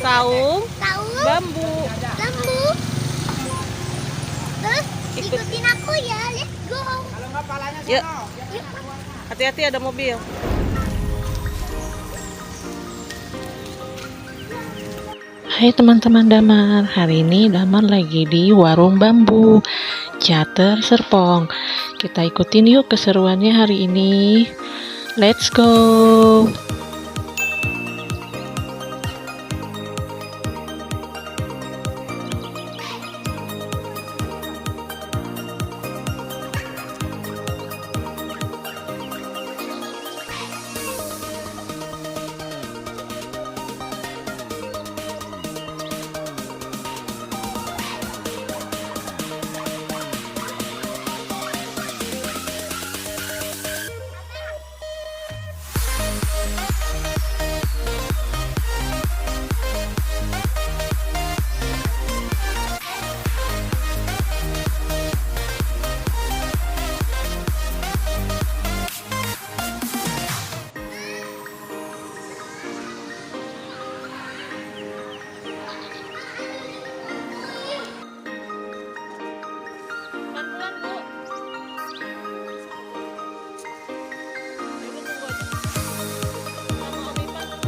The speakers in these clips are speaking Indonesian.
saung, Tahu? bambu. Lembu. Terus ikutin aku ya. Let's go. Kalau nggak palanya Yuk, sono. Yuk. hati-hati ada mobil. Hai teman-teman Damar, hari ini Damar lagi di warung bambu Cater Serpong. Kita ikutin yuk keseruannya hari ini. Let's go. Pelan-pelan, Bu. Ibu tunggu aja. Sama Om Ipan.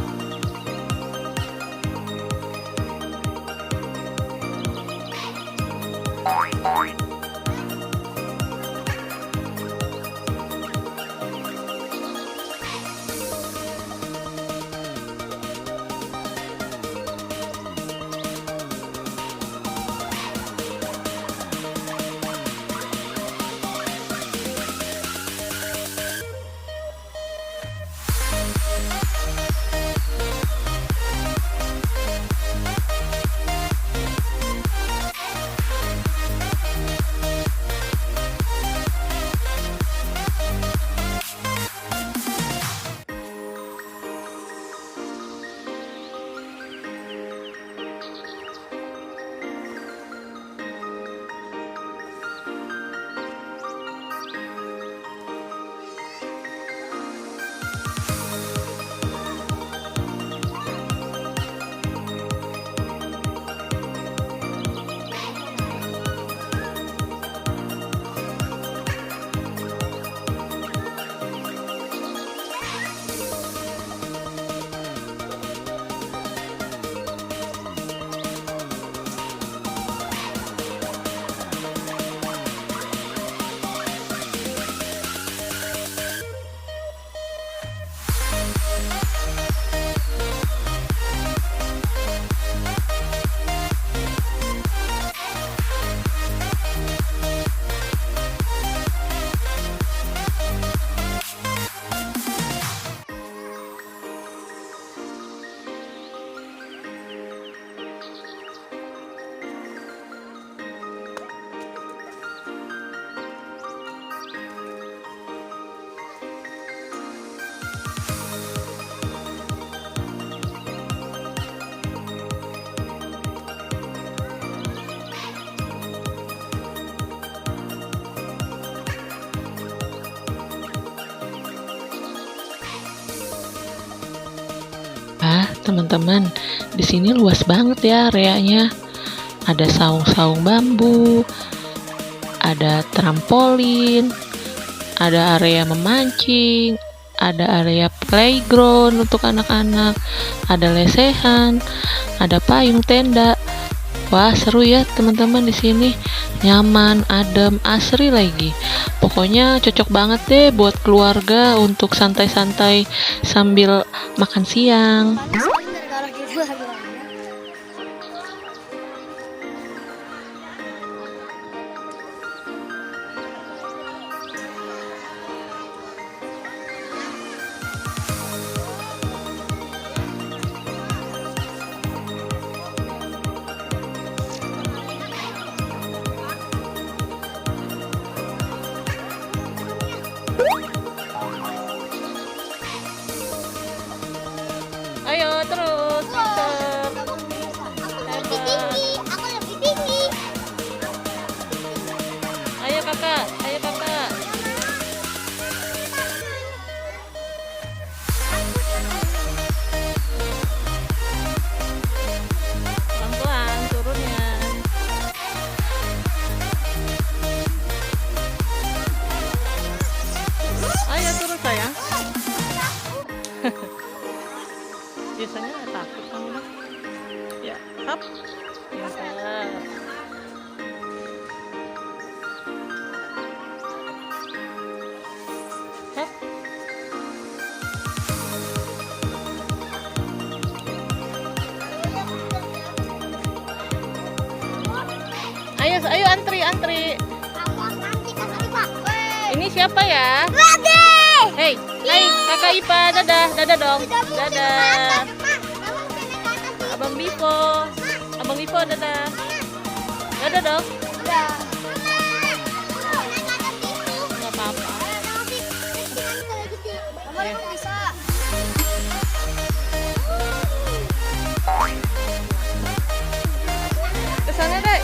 Teman-teman, di sini luas banget ya areanya. Ada saung-saung bambu, ada trampolin, ada area memancing, ada area playground untuk anak-anak, ada lesehan, ada payung tenda. Wah, seru ya teman-teman di sini. Nyaman, adem, asri lagi. Pokoknya cocok banget deh buat keluarga untuk santai-santai sambil makan siang. Gara-gara gitu lagi. Ayo terus, pinter. takut kamu mah. Ya, hap. Pintar. Hap. Ayo, ayo antri. Ini siapa ya? Hei, kakak Ipa, dadah dong, dadah. Abang Bivo, dadah dong. Nggak apa-apa. Kesana dek.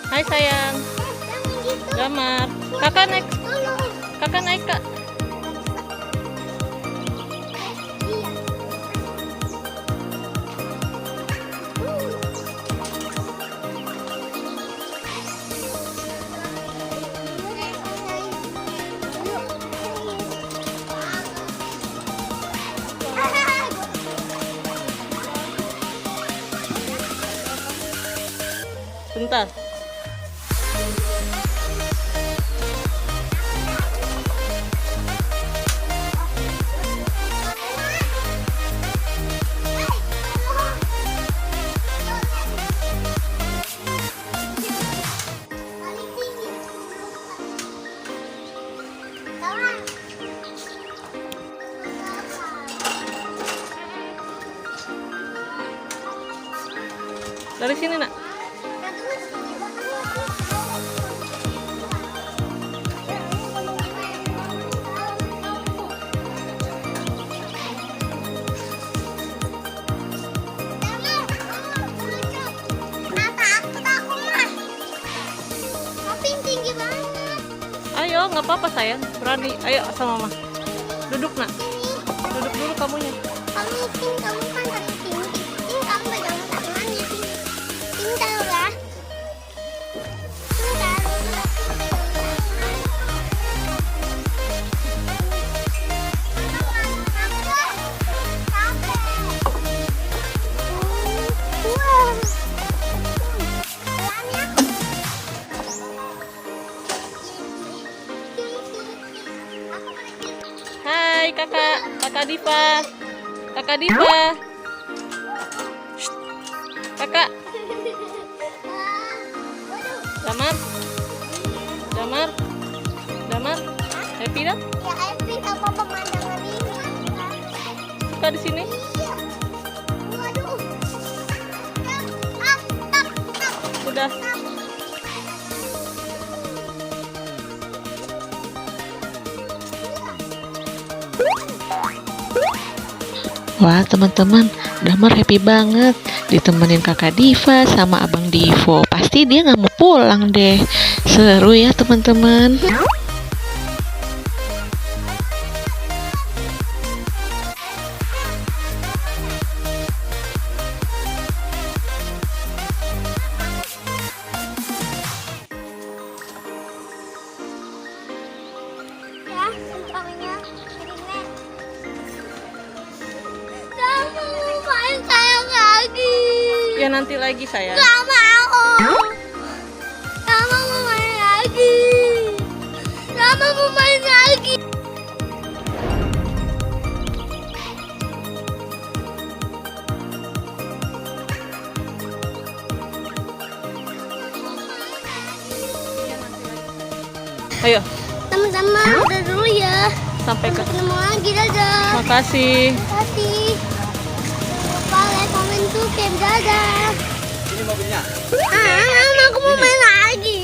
Hai sayang, Damar. Kakak naik kak. Bentar. Dari sini nak. Ayo, nggak apa-apa sayang, berani. Ayo sama mama. Duduk nak. Duduk dulu kamunya. Kamu kan dari sini. Ini kamu pegang tangannya sini. Pintar ya. Hai kakak Diva. Shh. Kakak. Damar. Happy dah? Ya happy sama pemandangan ini. Suka di sini? Iya. Waduh. Sudah. Wah teman-teman, Damar happy banget ditemenin kakak Diva sama abang Divo. Pasti dia nggak mau pulang deh. Seru ya teman-teman. Ya nanti lagi sayang. Gak mau. Mama mau main lagi. Mama mau main lagi. Ayo, Teman-teman udah dulu ya. sampai Ketemu lagi, dadah. Makasih. Terima kasih. Jangan lupa like, komen, subscribe, dadah. Ini mobilnya. Mama, aku mau main lagi.